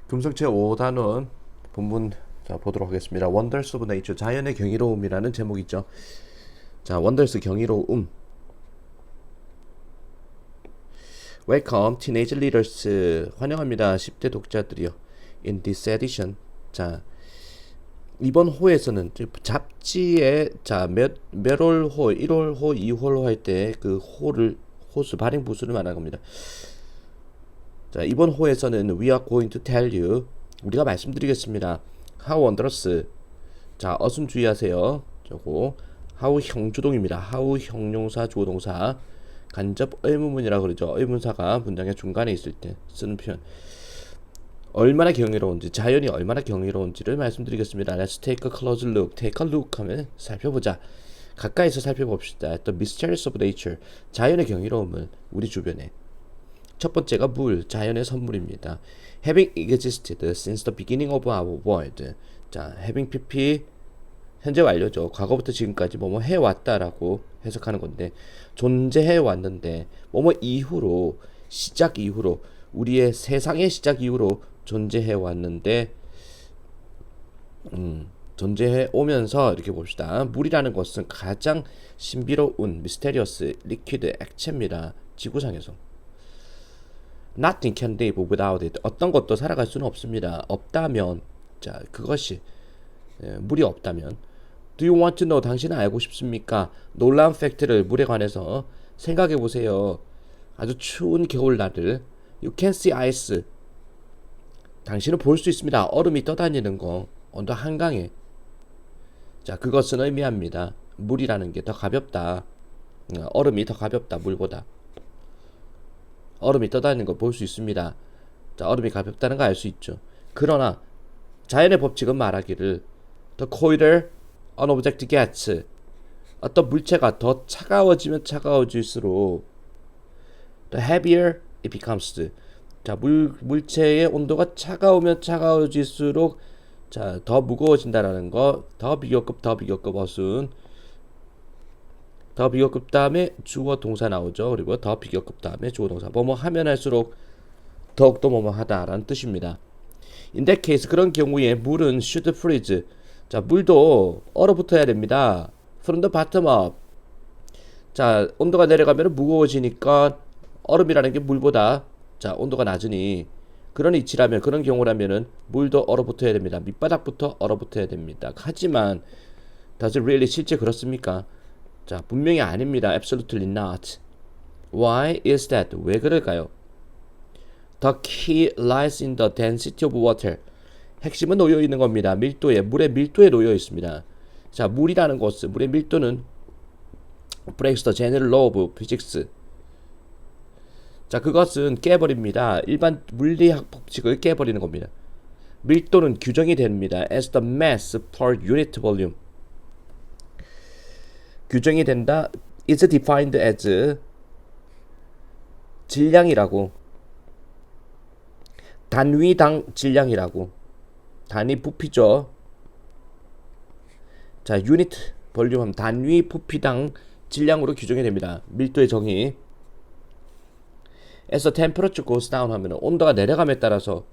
금성체 5단원 본문 자 보도록 하겠습니다. Wonders of Nature 자연의 경이로움이라는 제목이죠. 자, Wonders 경이로움. Welcome teenage readers. 환영합니다. 10대 독자들이요. In this edition. 자, 이번 호에서는 잡지에 자, 몇월호, 1월호, 2월호 할 때 그 호를 호수 발행 부수를 말하는 겁니다. 자, 이번 호에서는 we are going to tell you 우리가 말씀드리겠습니다. How wondrous. 자, 어순 주의하세요. 저거 how 형주동입니다. how 형용사 주어동사 간접 의문문이라 그러죠. 의문사가 문장의 중간에 있을 때 쓰는 표현. 얼마나 경이로운지, 자연이 얼마나 경이로운지를 말씀드리겠습니다. Let's take a close look. Take a look 하면 살펴보자. 가까이서 살펴봅시다. The mysteries of nature. 자연의 경이로움을 우리 주변에. 첫 번째가 물, 자연의 선물입니다. Having existed since the beginning of our world. 자, having pp 현재 완료죠. 과거부터 지금까지 뭐뭐 해왔다라고 해석하는 건데 존재해 왔는데 뭐뭐 이후로 시작 이후로 우리의 세상의 시작 이후로 존재해 왔는데 존재해 오면서 이렇게 봅시다. 물이라는 것은 가장 신비로운 미스테리어스 리퀴드 액체입니다. 지구상에서. Nothing can live without it. 어떤 것도 살아갈 수는 없습니다. 없다면, 자, 그것이 물이 없다면, Do you want to know? 당신은 알고 싶습니까? 놀라운 팩트를 물에 관해서 생각해 보세요. 아주 추운 겨울날을 You can see ice. 당신은 볼 수 있습니다. 얼음이 떠다니는 거 언더 한강에. 자, 그것은 의미합니다. 물이라는 게 더 가볍다. 얼음이 더 가볍다. 물보다. 얼음이 떠다니는 걸 볼 수 있습니다. 자, 얼음이 가볍다는 거 알 수 있죠. 그러나 자연의 법칙은 말하기를 The colder an object gets. 어떤 물체가 더 차가워지면 차가워질수록 The heavier it becomes. 자, 물체의 온도가 차가우면 차가워질수록 자, 더 무거워진다라는 거. 더 비교급 어순. 더 비교급 다음에 주어 동사 나오죠. 그리고 더 비교급 다음에 주어 동사. 뭐뭐 하면 할수록 더욱더 뭐뭐 하다라는 뜻입니다. In that case 그런 경우에 물은 should freeze. 자, 물도 얼어붙어야 됩니다. From the bottom up. 자, 온도가 내려가면 무거워지니까 얼음이라는 게 물보다 자, 온도가 낮으니 그런 이치라면 그런 경우라면은 물도 얼어붙어야 됩니다. 밑바닥부터 얼어붙어야 됩니다. 하지만 does it really 실제 그렇습니까? 자, 분명히 아닙니다. Absolutely not. Why is that? 왜 그럴까요? The key lies in the density of water. 핵심은 놓여 있는 겁니다. 밀도에, 물의 밀도에 놓여 있습니다. 자, 물이라는 것은, 물의 밀도는 breaks the general law of physics. 자, 그것은 깨버립니다. 일반 물리학 법칙을 깨버리는 겁니다. 밀도는 규정이 됩니다. As the mass per unit volume. 규정이 된다. is defined as 질량이라고. 단위당 질량이라고. 단위 부피죠. 자, 유닛 볼륨 하면 단위 부피당 질량으로 규정이 됩니다. 밀도의 정의. as the temperature goes down 하면 온도가 내려감에 따라서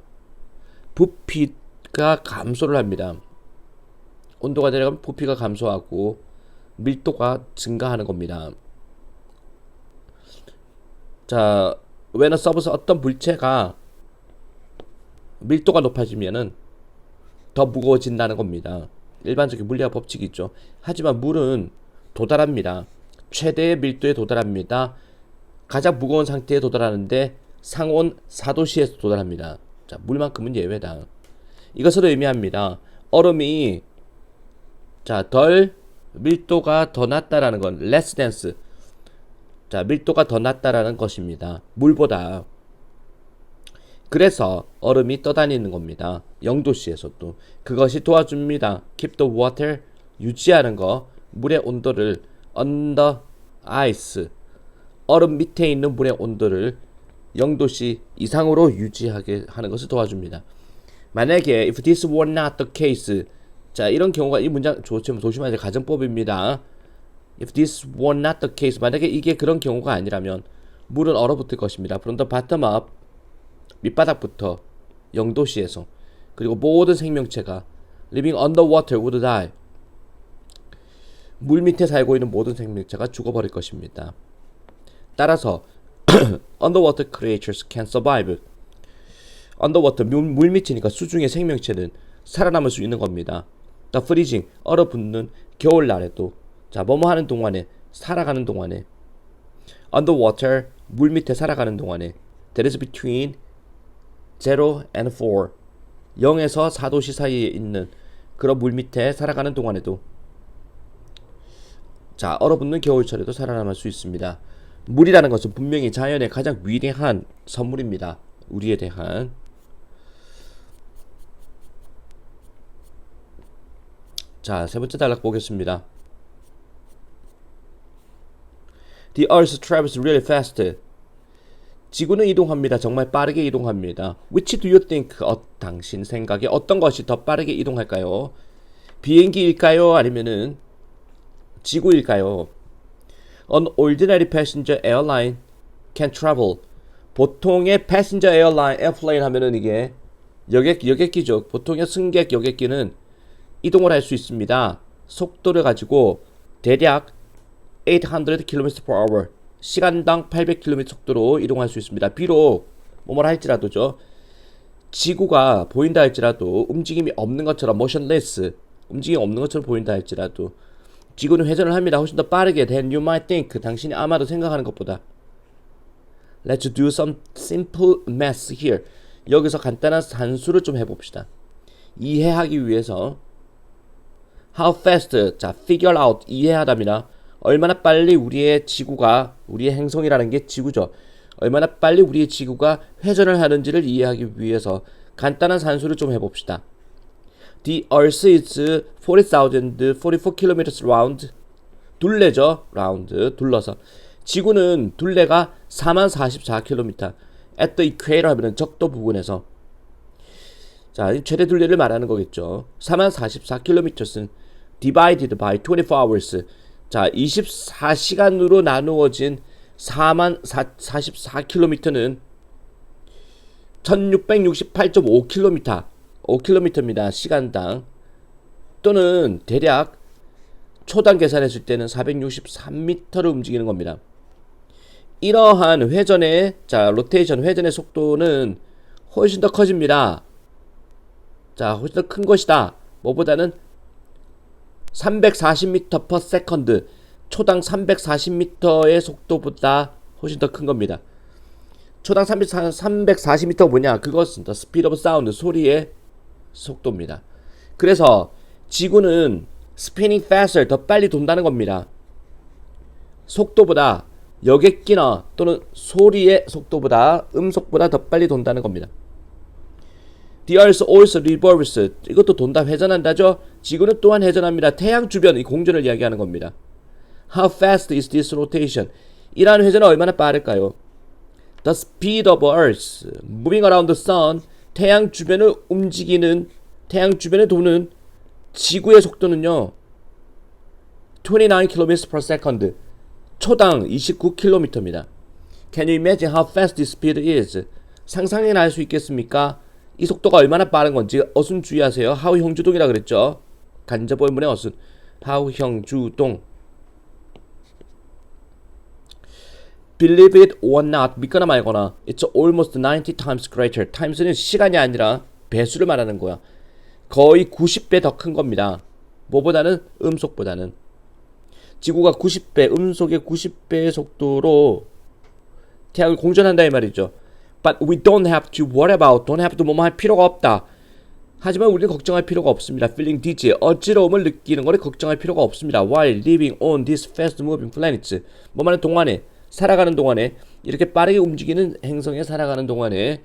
부피가 감소를 합니다. 온도가 내려가면 부피가 감소하고 밀도가 증가하는 겁니다. 자, when a substance 어떤 물체가 밀도가 높아지면은 더 무거워진다는 겁니다. 일반적인 물리학 법칙이 있죠. 하지만 물은 도달합니다. 최대의 밀도에 도달합니다. 가장 무거운 상태에 도달하는데 상온 4도씨에서 도달합니다. 자, 물만큼은 예외다. 이것을 의미합니다. 얼음이 자, 밀도가 더 낮다라는 건 less dense. 자, 밀도가 더 낮다라는 것입니다. 물보다. 그래서 얼음이 떠다니는 겁니다. 0도씨에서도. 그것이 도와줍니다. Keep the water 유지하는 거. 물의 온도를 under ice. 얼음 밑에 있는 물의 온도를 0도씨 이상으로 유지하게 하는 것을 도와줍니다. 만약에 if this were not the case. 자, 이런 경우가 이 문장 조심해야 될 가정법입니다. If this were not the case. 만약에 이게 그런 경우가 아니라면 물은 얼어붙을 것입니다. From the bottom up. 밑바닥부터 영도시에서. 그리고 모든 생명체가 living underwater would die. 물 밑에 살고 있는 모든 생명체가 죽어버릴 것입니다. 따라서 underwater creatures can survive. underwater 물 밑이니까 수중의 생명체는 살아남을 수 있는 겁니다. the freezing 얼어붙는 겨울날에도 자 뭐뭐 하는 동안에 살아가는 동안에 underwater 물 밑에 살아가는 동안에 that is between 0 and 4 0에서 4도씨 사이에 있는 그런 물 밑에 살아가는 동안에도 자 얼어붙는 겨울철에도 살아남을 수 있습니다. 물이라는 것은 분명히 자연의 가장 위대한 선물입니다. 우리에 대한. 자, 세 번째 단락 보겠습니다. The Earth travels really fast. 지구는 이동합니다. 정말 빠르게 이동합니다. Which do you think? 당신 생각에 어떤 것이 더 빠르게 이동할까요? 비행기일까요? 아니면은 지구일까요? An ordinary passenger airline can travel. 보통의 passenger airplane 하면은 이게 여객기죠. 보통의 승객 여객기는 이동을 할 수 있습니다. 속도를 가지고 대략 800km/h 시간당 800km 속도로 이동할 수 있습니다. 비록 뭐뭐라 할지라도죠. 지구가 보인다 할지라도 움직임이 없는 것처럼 motionless 움직임이 없는 것처럼 보인다 할지라도 지구는 회전을 합니다. 훨씬 더 빠르게 than you might think. 당신이 아마도 생각하는 것보다. Let's do some simple math here. 여기서 간단한 산수를 좀 해봅시다. 이해하기 위해서 How fast? 자, figure out. 이해하답니다. 얼마나 빨리 우리의 지구가, 우리의 행성이라는 게 지구죠. 얼마나 빨리 우리의 지구가 회전을 하는지를 이해하기 위해서 간단한 산수를 좀 해봅시다. The Earth is 40,044 km round. 둘레죠. round. 둘러서. 지구는 둘레가 40,044km. At the equator 하면은 적도 부근에서. 자, 최대 둘레를 말하는 거겠죠. 40,044km는 divided by 24 hours. 자, 24시간으로 나누어진 44km는 1668.5km, 5km입니다. 시간당. 또는 대략 초당 계산했을 때는 463m를 움직이는 겁니다. 이러한 회전의, 자, 로테이션, 회전의 속도는 훨씬 더 커집니다. 자, 훨씬 더 큰 것이다. 뭐보다는 340m per second, 초당 340m의 속도보다 훨씬 더 큰 겁니다. 초당 340m가 뭐냐? 그것은 the speed of sound, 소리의 속도입니다. 그래서 지구는 spinning faster, 더 빨리 돈다는 겁니다. 속도보다 여객기나 또는 소리의 속도보다, 음속보다 더 빨리 돈다는 겁니다. The Earth also revolves. 이것도 돈다, 회전한다죠. 지구는 또한 회전합니다. 태양 주변, 이 공전을 이야기하는 겁니다. How fast is this rotation? 이러한 회전은 얼마나 빠를까요? The speed of Earth moving around the sun. 태양 주변을 움직이는, 태양 주변에 도는 지구의 속도는요, 29km per second. 초당 29km입니다. Can you imagine how fast this speed is? 상상이나 할 수 있겠습니까? 이 속도가 얼마나 빠른 건지. 어순 주의하세요. 하우형주동이라 그랬죠. 간접어문의 어순. 하우형주동. Believe it or not. 믿거나 말거나. It's almost 90 times greater. times는 시간이 아니라 배수를 말하는 거야. 거의 90배 더 큰 겁니다. 뭐보다는 음속보다는. 지구가 90배, 음속의 90배의 속도로 태양을 공전한다 이 말이죠. But we don't have to worry about. don't have to 뭐뭐 할 필요가 없다. 하지만 우리는 걱정할 필요가 없습니다. Feeling dizzy, 어지러움을 느끼는 것을 걱정할 필요가 없습니다. While living on these fast-moving planets, 뭐만 동안에, 살아가는 동안에, 이렇게 빠르게 움직이는 행성에 살아가는 동안에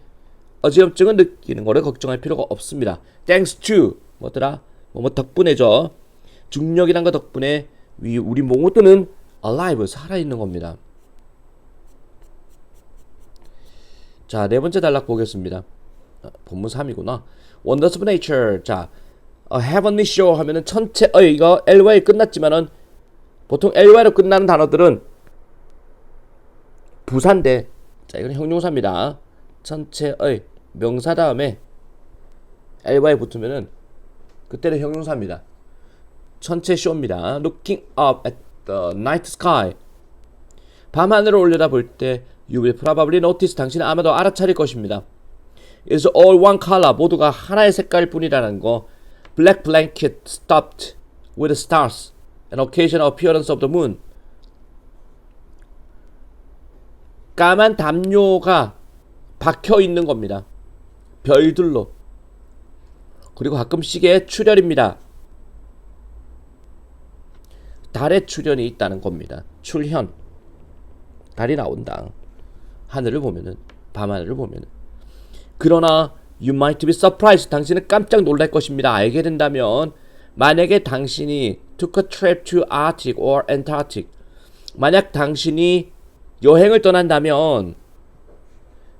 어지럼증을 느끼는 것을 걱정할 필요가 없습니다. Thanks to 뭐더라? 뭐뭐 덕분에죠. 중력이란 거 덕분에 우리 모두는 alive, 살아있는 겁니다. 자, 네 번째 단락 보겠습니다. 본문 3이구나. Wonders of Nature. 자, Heavenly Show 하면은 천체의, 이거 ly 끝났지만은 보통 ly로 끝나는 단어들은 부사인데, 자, 이건 형용사입니다. 천체의 명사 다음에 alba에 붙으면은 그때는 형용사입니다. 전체 쇼입니다. Looking up at the night sky. 밤하늘을 올려다볼 때 You will probably notice. 당신은 아마도 알아차릴 것입니다. It's all one color. 모두가 하나의 색깔일 뿐이라는 거. Black blanket stopped with stars. An occasional appearance of the moon. 까만 담요가 박혀 있는 겁니다. 별들로. 그리고 가끔씩의 출혈입니다. 달의 출현이 있다는 겁니다. 출현. 달이 나온다. 하늘을 보면은, 밤하늘을 보면은. 그러나 you might be surprised. 당신은 깜짝 놀랄 것입니다. 알게 된다면 만약에 당신이 took a trip to Arctic or Antarctic. 만약 당신이 여행을 떠난다면,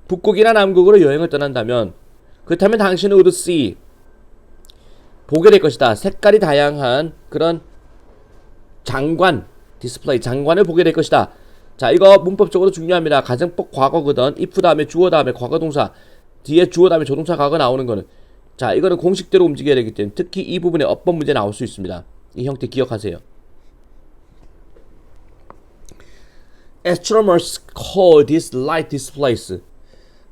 북극이나 남극으로 여행을 떠난다면, 그렇다면 당신은 would see, 보게 될 것이다. 색깔이 다양한 그런 장관, 디스플레이, 장관을 보게 될 것이다. 자, 이거 문법적으로 중요합니다. 가정법 과거거든. if 다음에 주어 다음에 과거동사, 뒤에 주어 다음에 조동사 과거 나오는 거는, 자, 이거는 공식대로 움직여야 되기 때문에 특히 이 부분에 어법 문제 나올 수 있습니다. 이 형태 기억하세요. Astronomers call these light displays.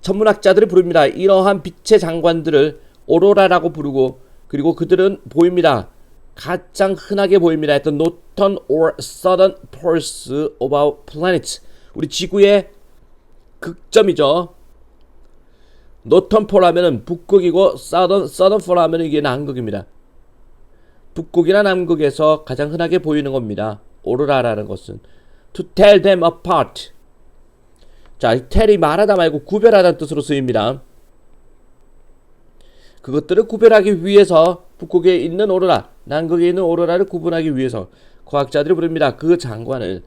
천문학자들이 부릅니다. 이러한 빛의 장관들을 오로라라고 부르고, 그리고 그들은 보입니다. 가장 흔하게 보입니다. The northern or southern poles of our planet. 우리 지구의 극점이죠. northern pole 하면은 북극이고 southern pole 하면은 이게 남극입니다. 북극이나 남극에서 가장 흔하게 보이는 겁니다. 오로라라는 것은. To tell them apart. 자, tell이 말하다 말고 구별하다는 뜻으로 쓰입니다. 그것들을 구별하기 위해서 북극에 있는 오로라, 남극에 있는 오로라를 구분하기 위해서 과학자들이 부릅니다. 그 장관을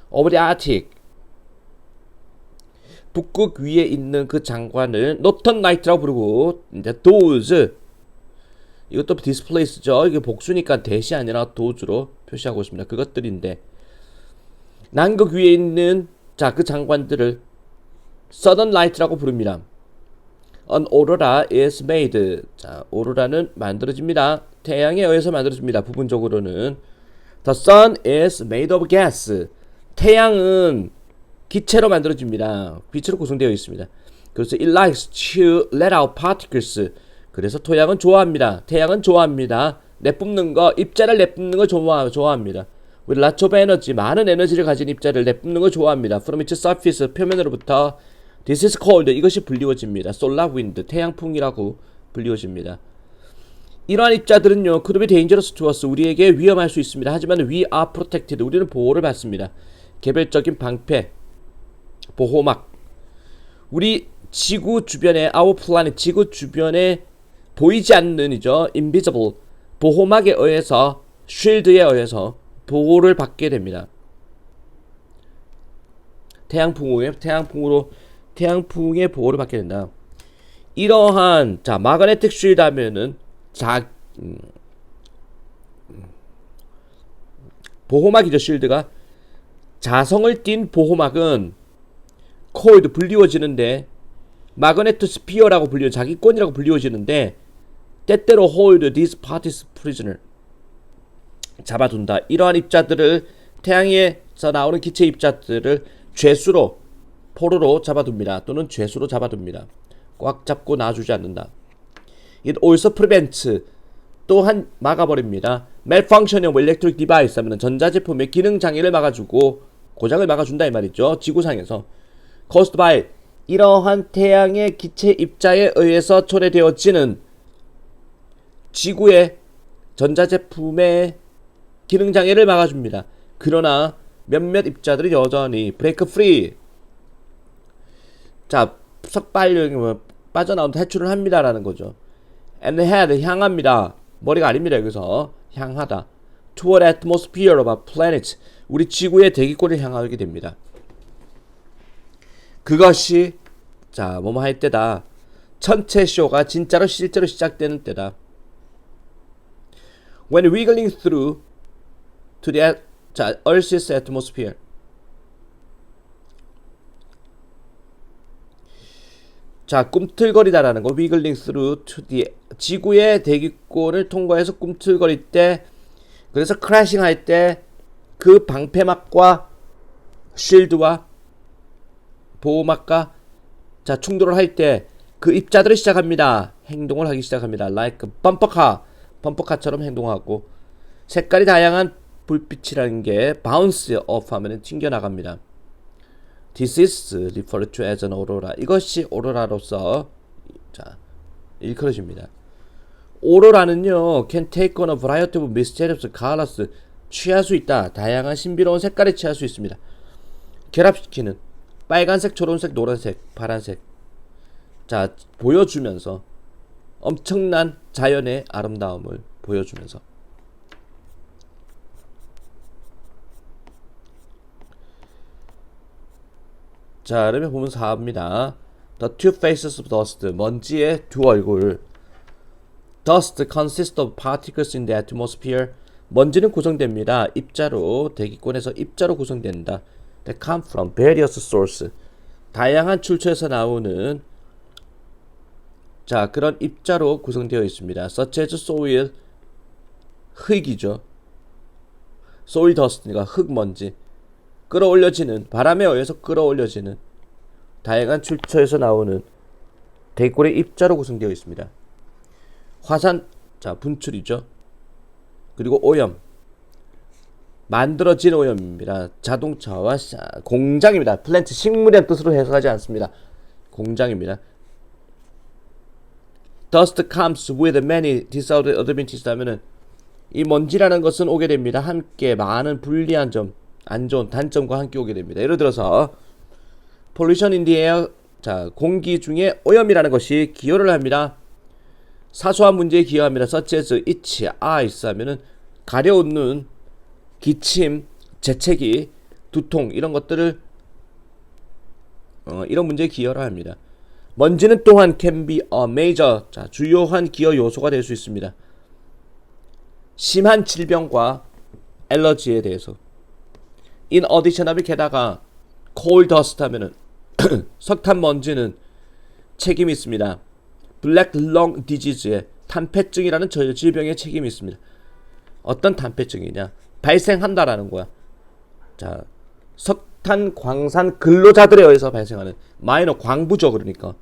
of the Arctic. 북극 위에 있는 그 장관을 Northern Light라고 부르고, 이제 those, 이것도 displays죠. 이게 복수니까 대시 아니라 those로 표시하고 있습니다. 그것들인데, 남극 위에 있는, 자, 그 장관들을 Southern Light라고 부릅니다. An aurora is made. 자, 오로라는 만들어집니다. 태양에 의해서 만들어집니다. 부분적으로는. The sun is made of gas. 태양은 기체로 만들어집니다. 빛으로 구성되어 있습니다. 그래서 it likes to let out particles. 그래서 태양은 좋아합니다. 태양은 좋아합니다. 내뿜는 거, 입자를 내뿜는 거 좋아합니다. With lots of energy. 많은 에너지를 가진 입자를 내뿜는 거 좋아합니다. From its surface. 표면으로부터. This is called. 이것이 불리워집니다. Solar wind. 태양풍이라고 불리워집니다. 이러한 입자들은요, could be dangerous to us. 우리에게 위험할 수 있습니다. 하지만 we are protected. 우리는 보호를 받습니다. 개별적인 방패, 보호막. 우리 지구 주변에, our planet, 지구 주변에 보이지 않는, 이죠, invisible, 보호막에 의해서, shield에 의해서 보호를 받게 됩니다. 태양풍의 보호를 받게 된다. 이러한, 자, 마그네틱 쉴드 하면은, 보호막이죠, 쉴드가. 자성을 띤 보호막은 cold, 불리워지는데, 마그네트 스피어라고 자기권이라고 불리워지는데, 때때로 hold these parties prisoner. 잡아둔다. 이러한 입자들을, 태양에서 나오는 기체 입자들을 죄수로, 포로로 잡아둡니다. 또는 죄수로 잡아둡니다. 꽉 잡고 놔주지 않는다. It also prevents. 또한 막아버립니다. malfunctioning of electric device 하면 전자제품의 기능 장애를 막아주고 고장을 막아준다 이 말이죠. 지구상에서. caused by. 이러한 태양의 기체 입자에 의해서 초래되어지는 지구의 전자제품의 기능 장애를 막아줍니다. 그러나 몇몇 입자들이 여전히 break free. 자, 석 빠져나온 탈출을 합니다라는 거죠. and head, 향합니다. 머리가 아닙니다. 여기서 향하다. toward atmosphere of a planet. 우리 지구의 대기권을 향하게 됩니다. 그것이, 자, 뭐뭐 할 때다. 천체 쇼가 진짜로 실제로 시작되는 때다. when wiggling through to the, 자, Earth's atmosphere. 자, 꿈틀거리다라는 거 wiggling through to the 지구의 대기권을 통과해서 꿈틀거릴 때 그래서 크래싱 할 때 그 방패막과 쉴드와 보호막과 자 충돌을 할 때 그 입자들이 시작합니다. 행동을 하기 시작합니다. like 범퍼카처럼 행동하고 색깔이 다양한 불빛이라는 게 bounce off 하면 튕겨나갑니다. This is referred to as an aurora. 이것이 오로라로서 자 일컬어집니다. 오로라는요 can take on a variety of mysterious colors. 취할 수 있다. 다양한 신비로운 색깔에 취할 수 있습니다. 결합시키는 빨간색, 초록색, 노란색, 파란색. 자 보여주면서 엄청난 자연의 아름다움을 보여주면서 자 그러면 보면 4입니다. The two faces of dust. 먼지의 두 얼굴. Dust consists of particles in the atmosphere. 먼지는 구성됩니다. 입자로 대기권에서 입자로 구성된다. That come from various sources. 다양한 출처에서 나오는 자 그런 입자로 구성되어 있습니다. Such as soil. 흙이죠. soil dust가 흙먼지. 끌어올려지는 바람에 의해서 끌어올려지는 다양한 출처에서 나오는 대기권의 입자로 구성되어 있습니다. 화산 자 분출이죠. 그리고 오염 만들어진 오염입니다. 자동차와 공장입니다. 플랜트 식물이라는 뜻으로 해석하지 않습니다. 공장입니다. Dust comes with many disadvantages 하면은 이 먼지라는 것은 오게 됩니다. 함께 많은 불리한 점, 안 좋은 단점과 함께 오게 됩니다. 예를 들어서 pollution in the air 자 공기 중에 오염이라는 것이 기여를 합니다. 사소한 문제에 기여합니다. such as itch, eyes 하면은 가려운 눈, 기침, 재채기, 두통 이런 것들을 이런 문제에 기여를 합니다. 먼지는 또한 can be a major 자 주요한 기여 요소가 될 수 있습니다. 심한 질병과 알러지에 대해서 in addition 하면 게다가 coal dust 하면은 석탄 먼지는 책임이 있습니다. black lung disease의 탄폐증이라는 질병에 책임이 있습니다. 어떤 탄폐증이냐? 발생한다라는 거야. 자, 석탄 광산 근로자들에 의해서 발생하는 마이너 광부죠. 그러니까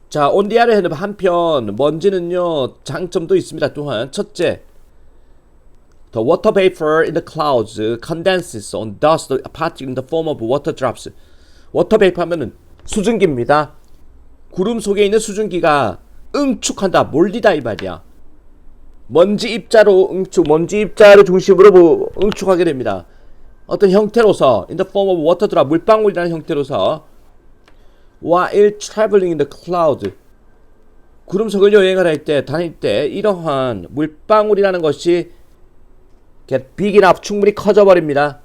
자, on the other hand 한편 먼지는요 장점도 있습니다. 또한 첫째, the water vapor in the clouds condenses on dust particles in the form of water drops. water vapor 하면은 수증기입니다. 구름 속에 있는 수증기가 응축한다, 몰리다 이 말이야. 먼지 입자로 먼지 입자를 중심으로 응축하게 됩니다. 어떤 형태로서 in the form of water drop 물방울이라는 형태로서 while traveling in the cloud 구름 속을 여행을 할 때 다닐 때 이러한 물방울이라는 것이 get big enough 충분히 커져 버립니다.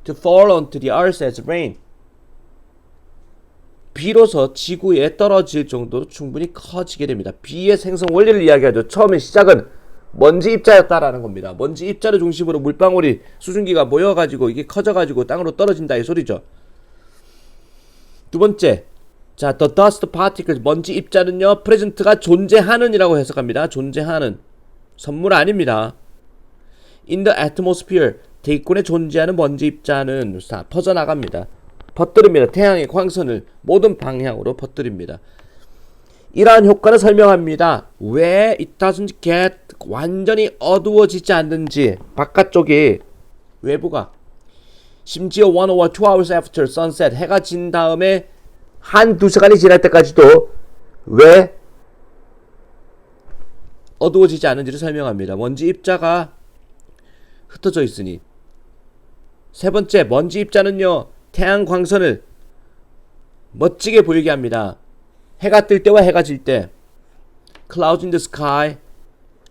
to fall onto the earth as rain 비로소 지구에 떨어질 정도로 충분히 커지게 됩니다. 비의 생성 원리를 이야기하죠. 처음에 시작은 먼지 입자였다라는 겁니다. 먼지 입자를 중심으로 물방울이 수증기가 모여가지고 이게 커져가지고 땅으로 떨어진다 이 소리죠. 두 번째, 자, the dust particles 먼지 입자는요, present가 존재하는 이라고 해석합니다. 존재하는 선물 아닙니다. in the atmosphere 대기권에 존재하는 먼지 입자는 퍼져나갑니다. 퍼뜨립니다. 태양의 광선을 모든 방향으로 퍼뜨립니다. 이러한 효과를 설명합니다. 왜 it doesn't get 완전히 어두워지지 않는지 바깥쪽이 외부가 심지어 1 or 2 hours after sunset 해가 진 다음에 한두 시간이 지날 때까지도 왜 어두워지지 않는지를 설명합니다. 먼지 입자가 흩어져 있으니. 세 번째, 먼지 입자는요 태양 광선을 멋지게 보이게 합니다. 해가 뜰 때와 해가 질 때 clouds in the sky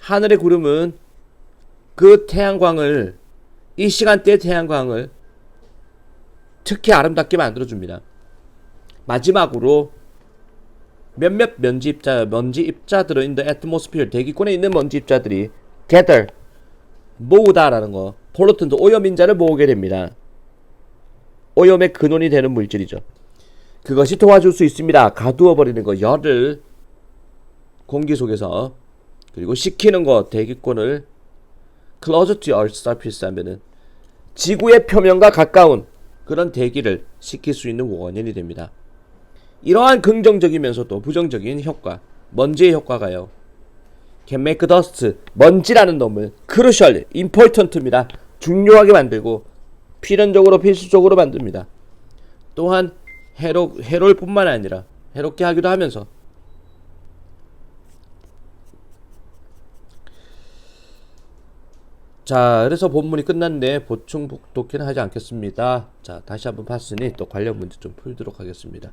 하늘의 구름은 그 태양광을 이 시간대의 태양광을 특히 아름답게 만들어줍니다. 마지막으로 몇몇 먼지 입자들은 in the atmosphere 대기권에 있는 먼지 입자들이 gather 모으다라는 거 pollutant 오염인자를 모으게 됩니다. 오염의 근원이 되는 물질이죠. 그것이 도와줄 수 있습니다. 가두어 버리는 거, 열을 공기 속에서. 그리고 식히는 거, 대기권을 closer to Earth's surface 하면은 지구의 표면과 가까운 그런 대기를 식힐 수 있는 원인이 됩니다. 이러한 긍정적이면서도 부정적인 효과, 먼지의 효과가요. can make dust, 먼지라는 놈을 crucial, important입니다. 중요하게 만들고 필연적으로 필수적으로 만듭니다. 또한 해로울 뿐만 아니라 해롭게 하기도 하면서 자, 그래서 본문이 끝났는데 보충 독해는 하지 않겠습니다. 자, 다시 한번 봤으니 또 관련 문제 좀 풀도록 하겠습니다.